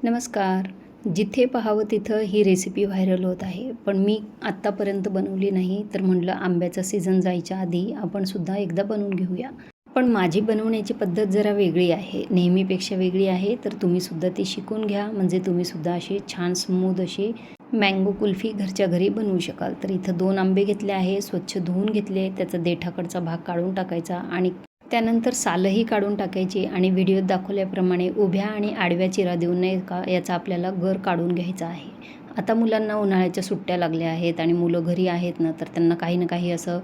नमस्कार. जिथे पाहावं तिथं ही रेसिपी व्हायरल होत आहे. पण मी आत्तापर्यंत बनवली नाही. तर म्हटलं आंब्याचा सीझन जायच्या आधी आपण सुद्धा एकदा बनवून घेऊया. पण माझी बनवण्याची पद्धत जरा वेगळी आहे. नेहमीपेक्षा वेगळी आहे. तर तुम्हीसुद्धा ती शिकून घ्या. म्हणजे तुम्हीसुद्धा अशी छान स्मूथ अशी मँगो कुल्फी घरच्या घरी बनवू शकाल. तर इथं 2 आंबे घेतले आहे. स्वच्छ धुवून घेतले. त्याचा देठाकडचा भाग काढून टाकायचा आणि त्यानंतर सालही काढून टाकायची आणि व्हिडिओत दाखवल्याप्रमाणे उभ्या आणि आडव्या चिरा देऊन नाही का याचा आपल्याला गर काढून घ्यायचा आहे. आता मुलांना उन्हाळ्याच्या सुट्ट्या लागल्या आहेत आणि मुलं घरी आहेत ना, तर त्यांना काही ना काही असं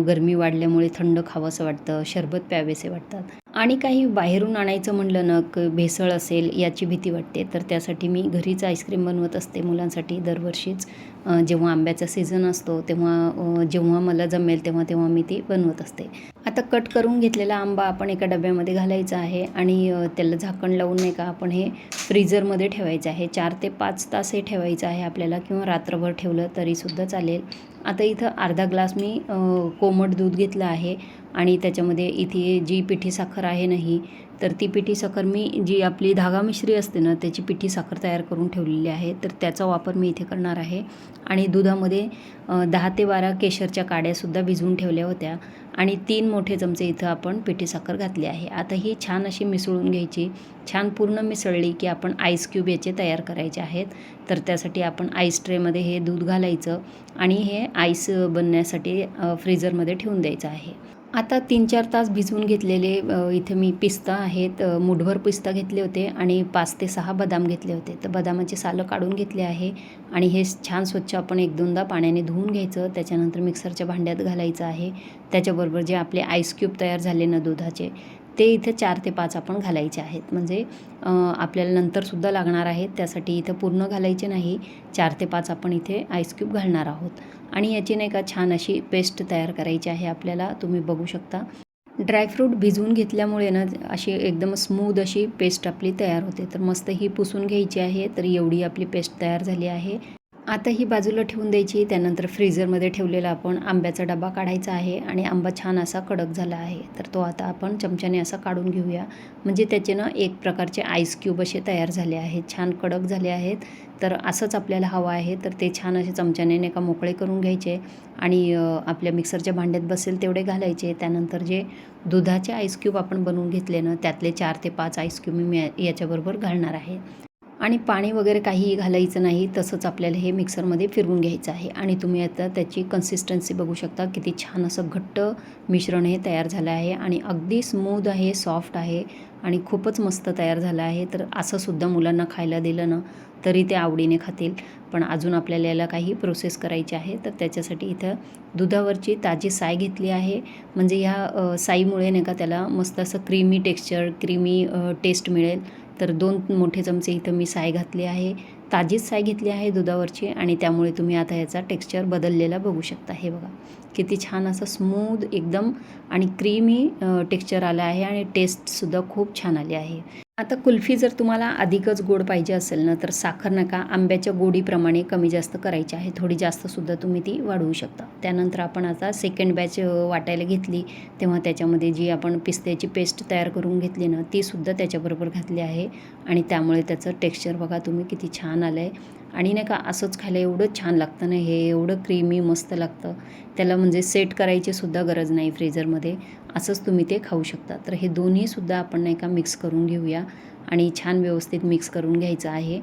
गरमी वाढल्यामुळे थंड खावंसं वाटतं, सरबत प्यावेसे वाटतात आणि काही बाहेरून आणायचं म्हटलं ना, भेसळ असेल याची भीती वाटते. तर त्यासाठी मी घरीच आईस्क्रीम बनवत असते मुलांसाठी दरवर्षीच. जेव्हा आंब्याचा सीझन असतो तेव्हा जेव्हा मला जमेल तेव्हा तेव्हा मी ती बनवत असते. आता कट करून घेतलेला आंबा आपण एका डब्यामध्ये घालायचा आहे आणि त्याला झाकण लावून नाही का आपण हे फ्रीझरमध्ये ठेवायचं आहे. 4 ते 5 तास हे ठेवायचं आहे आपल्याला किंवा रात्रभर ठेवलं तरीसुद्धा चालेल. आता इथं अर्धा ग्लास मी कोमट दूध घेतलं आहे आणि त्याच्यामध्ये इथे जी पिठी साखर आहे ना तर ती पिठी साखर मी जी आपली धागा मिश्री असते ना त्याची पिठी साखर तयार करून ठेवलेली आहे. तर त्याचा वापर मी इथे करणार आहे आणि दुधामध्ये 10 ते 12 केशरच्या काड्यासुद्धा भिजवून ठेवल्या होत्या आणि 3 मोठे चमचे इथं आपण पिठी साखर घातली आहे. आता ही छान अशी मिसळून घ्यायची. छान पूर्ण मिसळली की आपण आईस क्यूब याचे तयार करायचे आहेत. तर त्यासाठी आपण आईस ट्रेमध्ये हे दूध घालायचं आणि हे आईस बनण्यासाठी फ्रीझरमध्ये ठेवून द्यायचं आहे. आता 3-4 तास भिजवून घेतलेले इथे मी पिस्ता आहेत. मूठभर पिस्ता घेतले होते आणि 5 ते 6 बदाम घेतले होते. तर बदामाची सालं काढून घेतले आहे आणि हे छान स्वच्छ आपण 1-2दा पाण्याने धुवून घ्यायचं. त्याच्यानंतर मिक्सरच्या भांड्यात घालायचं आहे. त्याच्याबरोबर जे आपले आईस क्यूब तयार झाले ना दुधाचे ते इथे 4 ते 5 आपण घालायचे आहेत. म्हणजे आपल्याला नंतरसुद्धा लागणार आहेत. त्यासाठी इथं पूर्ण घालायचे नाही. 4 ते 5 आपण इथे आईस क्यूब घालणार आहोत आणि याची नाही का छान अशी पेस्ट तयार करायची आहे आपल्याला. तुम्ही बघू शकता. ड्रायफ्रूट भिजवून घेतल्यामुळे ना अशी एकदम स्मूथ अशी पेस्ट आपली तयार होते. तर मस्त ही पुसून घ्यायची आहे. तर एवढी आपली पेस्ट तयार झाली आहे. आता ही बाजूला ठेवून द्यायची. त्यानंतर फ्रीझरमध्ये ठेवलेला आपण आंब्याचा डबा काढायचा आहे आणि आंबा छान असा कडक झाला आहे. तर तो आता आपण चमच्याने असा काढून घेऊया. म्हणजे त्याचे ना एक प्रकारचे आईस क्यूब असे तयार झाले आहेत. छान कडक झाले आहेत. तर असंच आपल्याला हवं आहे. तर ते छान असे चमच्याने नाही का मोकळे करून घ्यायचे आणि आपल्या मिक्सरच्या भांड्यात बसेल तेवढे घालायचे. त्यानंतर जे दुधाचे आईस क्यूब आपण बनवून घेतले ना त्यातले 4 ते 5 आईस क्यूब मी याच्याबरोबर घालणार आहे. आणि पाणी वगैरे काहीही घालायचं नाही. तसंच आपल्याला हे मिक्सरमध्ये फिरवून घ्यायचं आहे आणि तुम्ही आता त्याची कन्सिस्टन्सी बघू शकता. किती छान असं घट्ट मिश्रण हे तयार झालं आहे आणि अगदी स्मूथ आहे, सॉफ्ट आहे आणि खूपच मस्त तयार झालं आहे. तर असंसुद्धा मुलांना खायला दिलं ना तरी ते आवडीने खातील. पण अजून आपल्याला याला काही प्रोसेस करायची आहे. तर त्याच्यासाठी इथं दुधावरची ताजी साय घेतली आहे. म्हणजे ह्या साईमुळे नाही का त्याला मस्त असं क्रीमी टेक्स्चर, क्रीमी टेस्ट मिळेल. तर 2 मोठे चमचे इथं मी साय घातली आहे. ताजीच साय घेतली आहे दुधावरची आणि त्यामुळे तुम्ही आता याचा टेक्स्चर बदललेला बघू शकता. हे बघा किती छान असं स्मूथ एकदम आणि क्रीमी टेक्स्चर आलं आहे आणि टेस्टसुद्धा खूप छान आली आहे. आता कुल्फी जर तुम्हाला अधिकच गोड पाहिजे असेल ना तर साखर नका आंब्याच्या गोडीप्रमाणे कमी जास्त करायची आहे. थोडी जास्तसुद्धा तुम्ही ती वाढवू शकता. त्यानंतर आपण आता सेकंड बॅच वाटायला घेतली तेव्हा त्याच्यामध्ये जी आपण पिस्त्याची पेस्ट तयार करून घेतली ना तीसुद्धा त्याच्याबरोबर घातली आहे आणि त्यामुळे त्याचं टेक्स्चर बघा तुम्ही किती छान आलं आहे आणि नाही का असंच खायला एवढं छान लागतं ना हे एवढं क्रीमी मस्त लागतं. त्याला म्हणजे सेट करायची सुद्धा गरज नाही फ्रीझरमध्ये. असंच तुम्ही ते खाऊ शकता. तर हे दोन्हीसुद्धा आपण नाही का मिक्स करून घेऊया आणि छान व्यवस्थित मिक्स करून घ्यायचं आहे.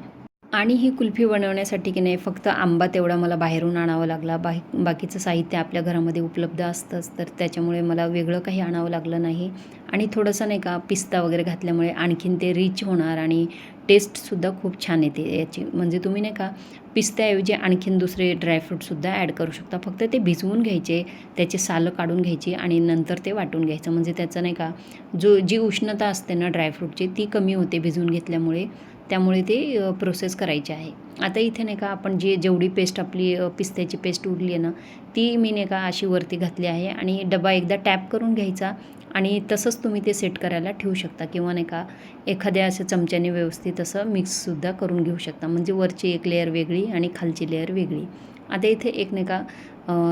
आणि ही कुल्फी बनवण्यासाठी की नाही फक्त आंबा तेवढा मला बाहेरून आणावा लागला. बाकीचं साहित्य आपल्या घरामध्ये उपलब्ध असतंच. तर त्याच्यामुळे मला वेगळं काही आणावं लागलं नाही आणि थोडंसं नाही का पिस्ता वगैरे घातल्यामुळे आणखीन ते रिच होणार आणि टेस्टसुद्धा खूप छान येते याची. म्हणजे तुम्ही नाही का पिस्त्याऐवजी आणखीन दुसरे ड्रायफ्रूटसुद्धा ॲड करू शकता. फक्त ते भिजवून घ्यायचे, त्याची सालं काढून घ्यायची आणि नंतर ते वाटून घ्यायचं. म्हणजे त्याचं नाही का जी उष्णता असते ना ड्रायफ्रूटची ती कमी होते भिजवून घेतल्यामुळे. त्यामुळे ते प्रोसेस करायची आहे. आता इथे नाही का आपण जेवढी पेस्ट आपली पिस्त्याची पेस्ट उरली आहे ना ती मी नाही का अशी वरती घातली आहे आणि डबा एकदा टॅप करून घ्यायचा आणि तसंच तुम्ही ते सेट करायला ठेवू शकता किंवा नाही का एखाद्या असं चमच्याने व्यवस्थित असं मिक्ससुद्धा करून घेऊ शकता. म्हणजे वरची एक लेयर वेगळी आणि खालची लेयर वेगळी. आता इथे एक नाही का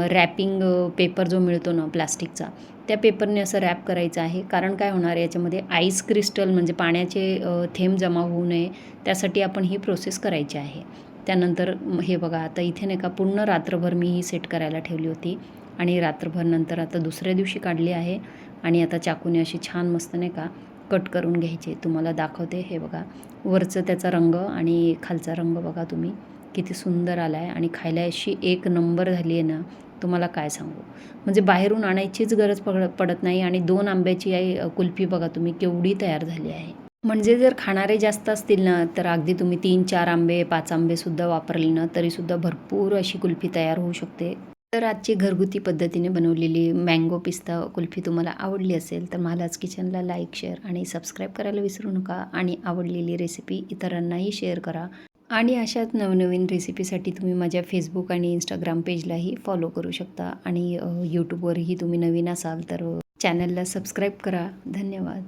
रॅपिंग पेपर जो मिळतो ना प्लास्टिकचा, त्या पेपरने असं रॅप करायचं आहे. कारण काय होणार याच्यामध्ये आईस क्रिस्टल म्हणजे पाण्याचे थेंब जमा होऊ नये त्यासाठी आपण ही प्रोसेस करायची आहे. त्यानंतर हे बघा आता इथे नाही का पूर्ण रात्रभर मी ही सेट करायला ठेवली होती आणि रात्रभर नंतर आता दुसऱ्या दिवशी काढली आहे आणि आता चाकूने अशी छान मस्त नाही का कट करून घ्यायचे. तुम्हाला दाखवते हे बघा वरचं त्याचा रंग आणि खालचा रंग बघा तुम्ही किती सुंदर आला आहे आणि खायला अशी एक नंबर झाली आहे ना तुम्हाला काय सांगू. म्हणजे बाहेरून आणायचीच गरज पडत नाही आणि 2 आंब्याची कुल्फी बघा तुम्ही केवढी तयार झाली आहे. म्हणजे जर खाणारे जास्त असतील ना तर अगदी तुम्ही 3-4 आंबे 5 आंबेसुद्धा वापरले ना तरीसुद्धा भरपूर अशी कुल्फी तयार होऊ शकते. तर आजची घरगुती पद्धतीने बनवलेली मँगो पिस्ता कुल्फी तुम्हाला आवडली असेल तर महालाज किचनला लाईक, शेअर आणि सबस्क्राईब करायला विसरू नका आणि आवडलेली रेसिपी इतरांनाही शेअर करा. आणि अशाच नवनवीन रेसिपीसाठी तुम्ही माझ्या फेसबुक आणि इंस्टाग्राम पेजलाही फॉलो करू शकता आणि यूट्यूबवरही तुम्ही नवीन असाल तर चॅनलला सबस्क्राईब करा. धन्यवाद.